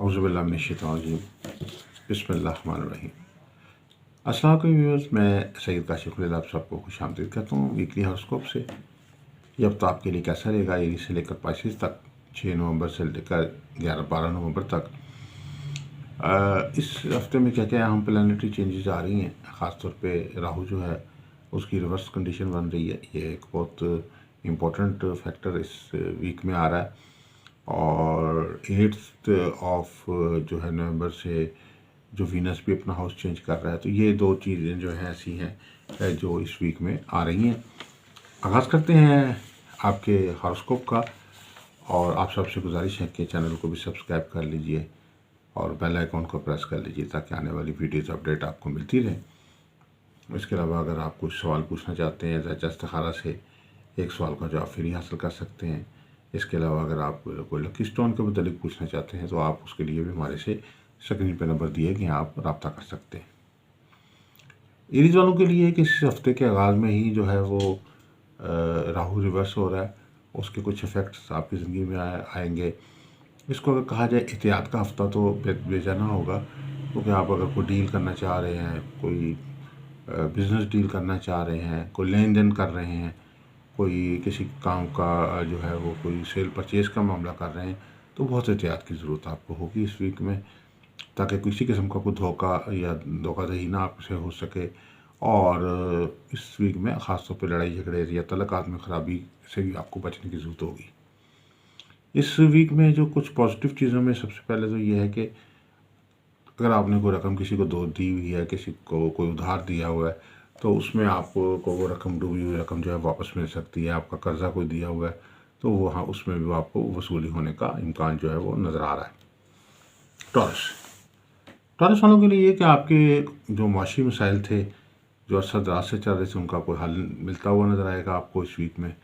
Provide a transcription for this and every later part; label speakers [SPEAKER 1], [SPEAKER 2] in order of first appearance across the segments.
[SPEAKER 1] औज़ुबिल्लाहिमिनश्शैतानिर्रजीम बिस्मिल्लाहिर्रहमानिर्रहीम। अस्सलाम वालेकुम व्यूअर्स, मैं सैयद काशिफ खलील आप सबको खुशामदीद करता हूँ वीकली हॉरोस्कोप से। ये हफ्ता आपके लिए कैसा रहेगा, एरीज से लेकर पाइसेस तक, 6 नवंबर से लेकर 11-12 नवंबर तक। इस हफ्ते में क्या क्या अहम प्लानिटरी चेंजेस आ रही हैं। ख़ासतौर पे राहु जो है उसकी रिवर्स कंडीशन बन रही है। ये एक बहुत इम्पोर्टेंट फैक्टर इस वीक में आ रहा है। और 8th ऑफ जो है नवंबर से जो वीनस भी अपना हाउस चेंज कर रहा है। तो ये दो चीज़ें जो हैं ऐसी हैं जो इस वीक में आ रही हैं। आगाज़ करते हैं आपके हॉरोस्कोप का, और आप सबसे गुजारिश है कि चैनल को भी सब्सक्राइब कर लीजिए और बेल आइकॉन को प्रेस कर लीजिए ताकि आने वाली वीडियोज़ अपडेट आपको मिलती रहे। इसके अलावा अगर आप कुछ सवाल पूछना चाहते हैं ज़ायचा इस्तिखारा से, एक सवाल का जवाब फ्री हासिल कर सकते हैं। इसके अलावा अगर आप कोई लकी स्टोन के मुतालिक पूछना चाहते हैं तो आप उसके लिए भी हमारे से स्क्रीन पर नंबर दिए गए आप रब्ता कर सकते हैं। एरीज वालों के लिए कि इस हफ्ते के आगाज़ में ही जो है वो राहु रिवर्स हो रहा है, उसके कुछ इफ़ेक्ट्स आपकी ज़िंदगी में आएंगे। इसको अगर कहा जाए एहतियात का हफ्ता तो बेजाना होगा, क्योंकि आप अगर कोई डील करना चाह रहे हैं, कोई बिज़नेस डील करना चाह रहे हैं, कोई लेन देन कर रहे हैं, कोई किसी काम का जो है वो कोई सेल परचेज़ का मामला कर रहे हैं, तो बहुत एहतियात की ज़रूरत आपको होगी इस वीक में, ताकि किसी किस्म का कोई धोखा या धोखाधड़ी ना आपसे हो सके। और इस वीक में ख़ासतौर पर लड़ाई झगड़े या तल्लुकात में ख़राबी से भी आपको बचने की ज़रूरत होगी। इस वीक में जो कुछ पॉजिटिव चीज़ों में सबसे पहले तो ये है कि अगर आपने कोई रकम किसी को दी हुई है, किसी को कोई उधार दिया हुआ है, तो उसमें आपको वो रकम, डूबी हुई रकम जो है वापस मिल सकती है। आपका कर्ज़ा कोई दिया हुआ है तो वो हाँ उसमें भी आपको वसूली होने का इम्कान जो है वो नज़र आ रहा है। टॉरस वालों के लिए ये कि आपके जो माशी मसाइल थे जो अरसा दराज से चल रहे थे, उनका कोई हल मिलता हुआ नज़र आएगा आपको इस वीक में।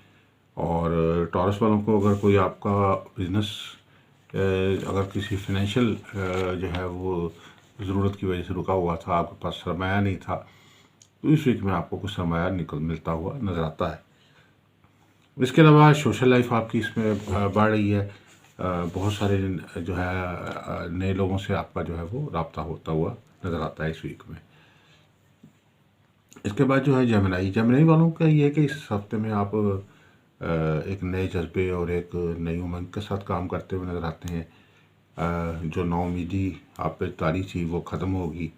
[SPEAKER 1] और टॉरस वालों को अगर कोई आपका बिज़नेस अगर किसी फाइनेंशियल जो है वो ज़रूरत की वजह से रुका हुआ था, आपके पास सरमाया नहीं था, तो इस वीक में आपको कुछ सरमाया मिलता हुआ नज़र आता है। इसके अलावा सोशल लाइफ आपकी इसमें बढ़ रही है। बहुत सारे जो है नए लोगों से आपका जो है वो रब्ता होता हुआ नज़र आता है इस वीक में। इसके बाद जो है जेमिनी वालों का ये है कि इस हफ्ते में आप एक नए जज्बे और एक नई उमंग के साथ काम करते हुए नज़र आते हैं। जो नाउमीदी आप पे तारी थी वो ख़त्म होगी,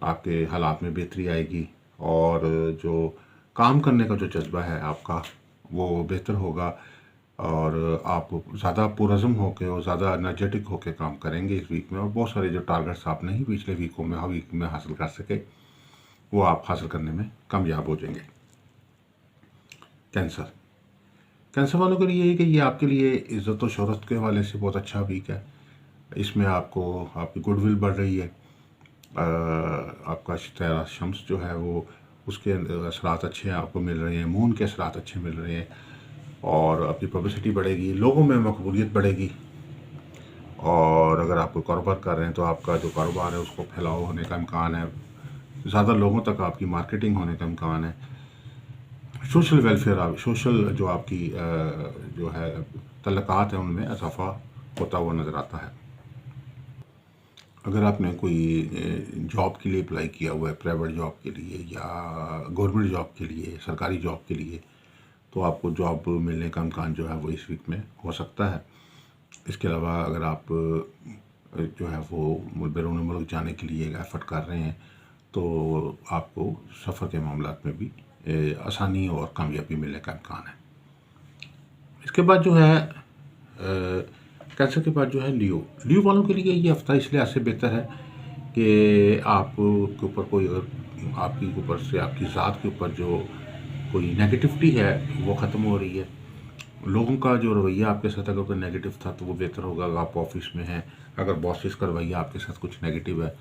[SPEAKER 1] आपके हालात में बेहतरी आएगी, और जो काम करने का जो जज्बा है आपका वो बेहतर होगा, और आप ज़्यादा पुरज़म होकर और ज़्यादा एनर्जेटिक होकर काम करेंगे इस वीक में। और बहुत सारे जो टारगेट्स आप नहीं पिछले वीक में हासिल कर सके, वो आप हासिल करने में कामयाब हो जाएंगे। कैंसर वालों के लिए कि ये आपके लिए इज़्ज़त और शोहरत के हवाले से बहुत अच्छा वीक है। इसमें आपको आपकी गुडविल बढ़ रही है। आपका सितारा शम्स जो है वो उसके असरात अच्छे आपको मिल रहे हैं, मून के असरात अच्छे मिल रहे हैं, और आपकी पब्लिसिटी बढ़ेगी, लोगों में मकबूलियत बढ़ेगी। और अगर आप कोई कारोबार कर रहे हैं तो आपका जो कारोबार है उसको फैलाव होने का इम्कान है, ज़्यादा लोगों तक आपकी मार्केटिंग होने का इम्कान है। सोशल वेलफेयर, सोशल जो आपकी जो है तल्लुकात है उनमें इजाफा होता हुआ नज़र आता है। अगर आपने कोई जॉब के लिए अप्लाई किया हुआ है, प्राइवेट जॉब के लिए या गवर्नमेंट जॉब के लिए, सरकारी जॉब के लिए, तो आपको जॉब मिलने का इम्कान जो है वो इस वीक में हो सकता है। इसके अलावा अगर आप जो है वो बैरून मुल्क जाने के लिए एफर्ट कर रहे हैं तो आपको सफ़र के मामला में भी आसानी और कामयाबी मिलने का इम्कान है। इसके बाद जो है कैंसर के बाद जो है लियो वालों के लिए ये हफ्ता इसलिए ऐसे बेहतर है कि आप के ऊपर कोई अगर आपके ऊपर से आपकी ज़ात के ऊपर जो कोई नेगेटिविटी है वो ख़त्म हो रही है। लोगों का जो रवैया आपके साथ अगर कोई नेगेटिव था तो वो बेहतर होगा। अगर आप ऑफिस में हैं, अगर बॉसेस का रवैया आपके साथ कुछ नेगेटिव है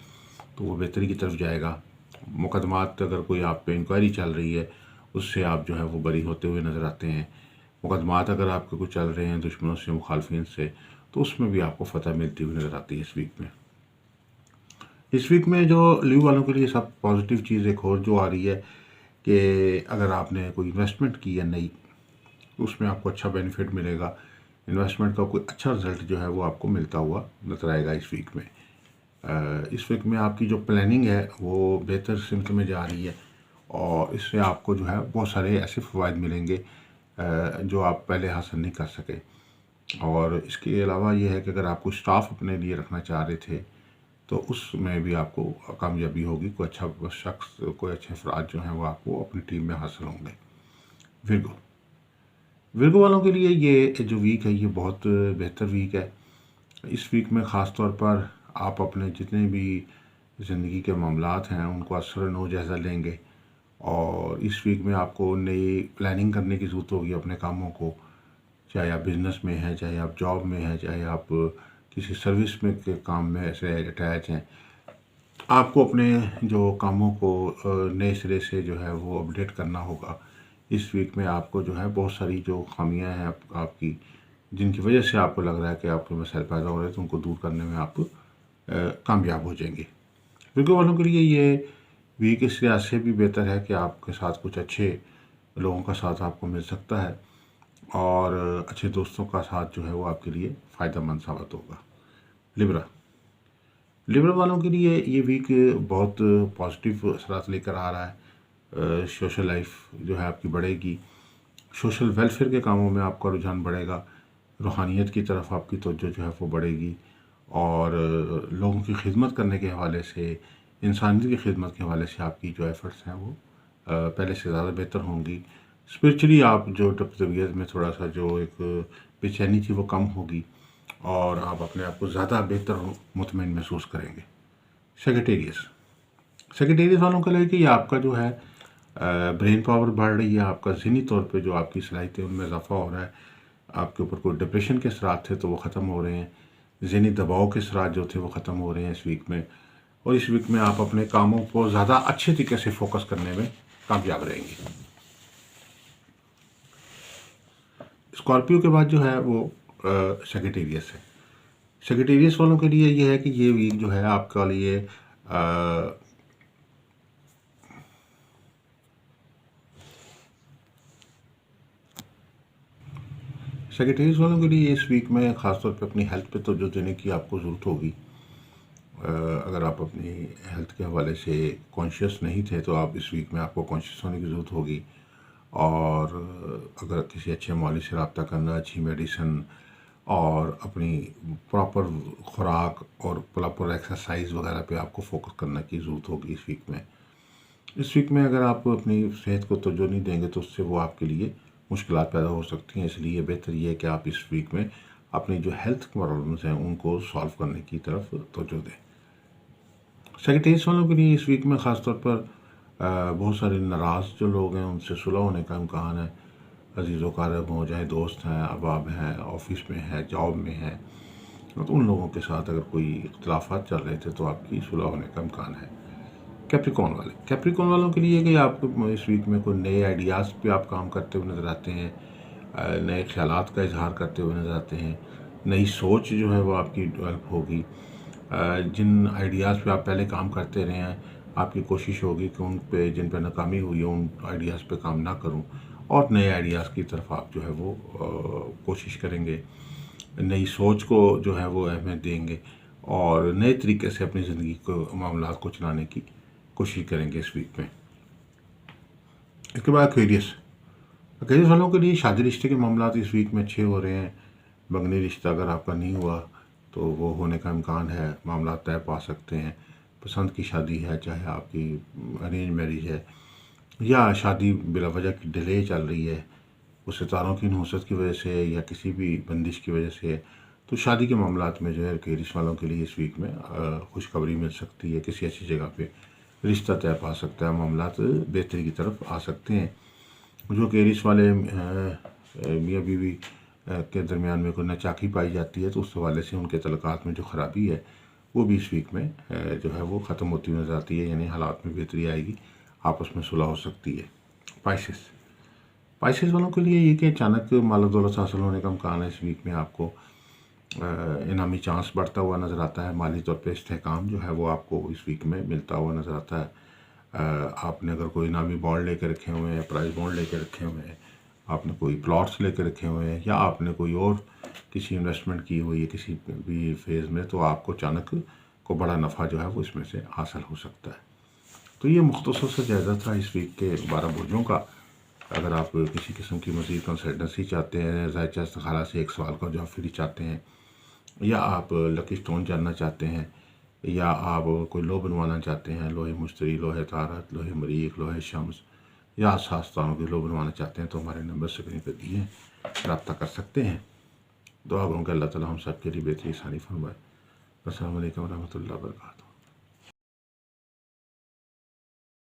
[SPEAKER 1] तो वो बेहतरी की तरफ जाएगा। मुकदमात अगर कोई आप पे इंक्वायरी चल रही है उससे आप जो है वो बरी होते हुए नज़र आते हैं। मुकदमात अगर आपके कुछ चल रहे हैं दुश्मनों से, मुखालफिन से, तो उसमें भी आपको फतह मिलती हुई नज़र आती है इस वीक में जो लियो वालों के लिए सब पॉजिटिव चीज़ एक और जो आ रही है कि अगर आपने कोई इन्वेस्टमेंट की है नई, तो उसमें आपको अच्छा बेनिफिट मिलेगा। इन्वेस्टमेंट का कोई अच्छा रिजल्ट जो है वो आपको मिलता हुआ नजर आएगा इस वीक में। इस वीक में आपकी जो प्लानिंग है वो बेहतर सिमत में जा रही है और इससे आपको जो है बहुत सारे ऐसे फ़वाइद मिलेंगे जो आप पहले हासिल नहीं कर सके। और इसके अलावा ये है कि अगर आप कोई स्टाफ अपने लिए रखना चाह रहे थे तो उसमें भी आपको कामयाबी होगी, कोई अच्छा शख्स, कोई अच्छे अफराद जो हैं वो आपको अपनी टीम में हासिल होंगे। विर्गो विर्गो वालों के लिए ये जो वीक है ये बहुत बेहतर वीक है। इस वीक में ख़ास तौर पर आप अपने जितने भी ज़िंदगी के मामलात हैं उनको असर नो जायज़ा लेंगे और इस वीक में आपको नई प्लानिंग करने की ज़रूरत होगी अपने कामों को। चाहे आप बिज़नेस में हैं, चाहे आप जॉब में हैं, चाहे आप किसी सर्विस में के काम में से अटैच हैं, आपको अपने जो कामों को नए सिरे से जो है वो अपडेट करना होगा। इस वीक में आपको जो है बहुत सारी जो खामियां हैं आपकी, जिनकी वजह से आपको लग रहा है कि आपके मसाइल पैदा हो रहे हैं, तो उनको दूर करने में आप कामयाब हो जाएंगे। विर्गो वालों के लिए ये वीक इस लिहाज से भी बेहतर है कि आपके साथ कुछ अच्छे लोगों का साथ आपको मिल सकता है और अच्छे दोस्तों का साथ जो है वो आपके लिए फ़ायदेमंद साबित होगा। लिब्रा लिब्रा वालों के लिए ये वीक बहुत पॉजिटिव असरात लेकर आ रहा है। सोशल लाइफ जो है आपकी बढ़ेगी, सोशल वेलफेयर के कामों में आपका रुझान बढ़ेगा, रूहानियत की तरफ आपकी तवज्जो जो है वो बढ़ेगी और लोगों की खिदमत करने के हवाले से, इंसानियत की खिदमत के हवाले से आपकी जो एफ़र्ट्स हैं वो पहले से ज़्यादा बेहतर होंगी। स्पिरिचुअली आप जो तबीयत में थोड़ा सा जो एक बेचैनी थी वो कम होगी और आप अपने आप को ज़्यादा बेहतर मुतमईन महसूस करेंगे। सेक्रेटेरियस सेक्रेटेरियस वालों के लिए कि ये आपका जो है ब्रेन पावर बढ़ रही है, आपका ज़हनी तौर पे जो आपकी सलाहियतें उनमें इजाफा हो रहा है, आपके ऊपर कोई डिप्रेशन के असरात थे तो वो ख़त्म हो रहे हैं, ज़हनी दबाव के असरात जो थे वो ख़त्म हो रहे हैं इस वीक में और इस वीक में आप अपने कामों को ज़्यादा अच्छे तरीके से फोकस करने में कामयाब रहेंगे। स्कॉर्पियो के बाद जो है वो सेक्रेटेरियस है। सेक्रेटेरियस वालों के लिए ये है कि ये वीक जो है आपका लिए सेक्रेटेरियस वालों के लिए इस वीक में ख़ासतौर पे अपनी हेल्थ पे तवज्जो देने की आपको ज़रूरत होगी। अगर आप अपनी हेल्थ के हवाले से कॉन्शियस नहीं थे तो आप इस वीक में आपको कॉन्शियस होने की ज़रूरत होगी और अगर किसी अच्छे मौलवी से रब्ता करना, अच्छी मेडिसिन और अपनी प्रॉपर खुराक और प्रॉपर एक्सरसाइज वगैरह पे आपको फोकस करने की ज़रूरत होगी इस वीक में। इस वीक में अगर आप अपनी सेहत को तवज्जो नहीं देंगे तो उससे वो आपके लिए मुश्किलात पैदा हो सकती हैं, इसलिए बेहतर ये है कि आप इस वीक में अपनी जो हेल्थ प्रॉब्लम्स हैं उनको सॉल्व करने की तरफ तवज्जो दें। सेक्रेटेरिएट वालों के लिए इस वीक में ख़ास तौर पर बहुत सारे नाराज़ जो लोग हैं उनसे सुलह होने का इम्कान है। अजीज़ क़ारिब हों, चाहे दोस्त हैं, अहबाब हैं, ऑफ़िस में हैं, जॉब में हैं, तो उन लोगों के साथ अगर कोई इख्तिलाफ़ात चल रहे थे तो आपकी सुलह होने का इम्कान है। कैप्रिकॉर्न वालों के लिए कि आपको इस वीक में कोई नए आइडियाज़ पे आप काम करते हुए नज़र आते हैं, नए ख़यालात का इज़हार करते हुए नज़र आते हैं, नई सोच जो है वो आपकी डेवलप होगी। जिन आइडियाज़ पे आप पहले काम करते रहे हैं, आपकी कोशिश होगी कि उन पे जिन पे नाकामी हुई है उन आइडियाज़ पे काम ना करूं और नए आइडियाज़ की तरफ आप जो है वो कोशिश करेंगे, नई सोच को जो है वो अहमियत देंगे और नए तरीके से अपनी ज़िंदगी को मामलात को चलाने की कोशिश करेंगे इस वीक में। इसके बाद एक्वेरियस एक्वेरियस वालों के लिए शादी रिश्ते के मामलात इस वीक में अच्छे हो रहे हैं। बंगनी रिश्ता अगर आपका नहीं हुआ तो वो होने का इम्कान है, मामला तय पा सकते हैं। पसंद की शादी है, चाहे आपकी अरेंज मैरिज है या शादी बिला वजह की डिले चल रही है, वो सितारों की नहुसत की वजह से या किसी भी बंदिश की वजह से, तो शादी के मामलात में जो है एक्वेरियस वालों के लिए इस वीक में खुशखबरी मिल सकती है। किसी अच्छी जगह पे रिश्ता तय पा सकता है, मामलात बेहतरी की तरफ आ सकते हैं। जो एक्वेरियस वाले मियाँ बीवी के दरमियान में कोई नाचाकी पाई जाती है तो उस हवाले से उनके तल्लुकात में जो ख़राबी है वो भी इस वीक में जो है वो ख़त्म होती नज़र आती है, यानी हालात में बेहतरी आएगी, आपस में सुलह हो सकती है। पाइसेस वालों के लिए ये कि अचानक माल दौलत हासिल होने का इम्कान है। इस वीक में आपको इनामी चांस बढ़ता हुआ नज़र आता है, माली तौर पर इस्तेहकाम जो है वो आपको इस वीक में मिलता हुआ नज़र आता है। आपने अगर कोई इनामी बॉन्ड लेकर रखे हुए हैं, प्राइज बॉन्ड लेकर रखे हुए हैं आपने कोई प्लॉट्स लेके रखे हुए हैं या आपने कोई और किसी इन्वेस्टमेंट की हुई है किसी भी फेज़ में, तो आपको अचानक को बड़ा नफ़ा जो है वो इसमें से हासिल हो सकता है। तो ये मुख्तसर सा जायज़ा था इस वीक के 12 बुर्जों का। अगर आप किसी किस्म की मज़ीद कंसल्टेंसी चाहते हैं, ज़ायचा इस्तिखारा से एक सवाल का जवाब फ्री चाहते हैं, या आप लकी स्टोन जानना चाहते हैं, या आप कोई लो बनवाना चाहते हैं, लोहे मुश्तरी, लोहे तारत, लोहे मरीख, लोहे शम्स, या सास्तानों के लो बनवाना चाहते हैं, तो हमारे नंबर स्क्रीन पर दिए हैं, रब्ता कर सकते हैं। दुआ करूँ कि अल्लाह ताला हम सब के लिए बेहतरी आसानी फरमाए। अस्सलामु अलैकुम रहमतुल्लाहि व बरकातहू।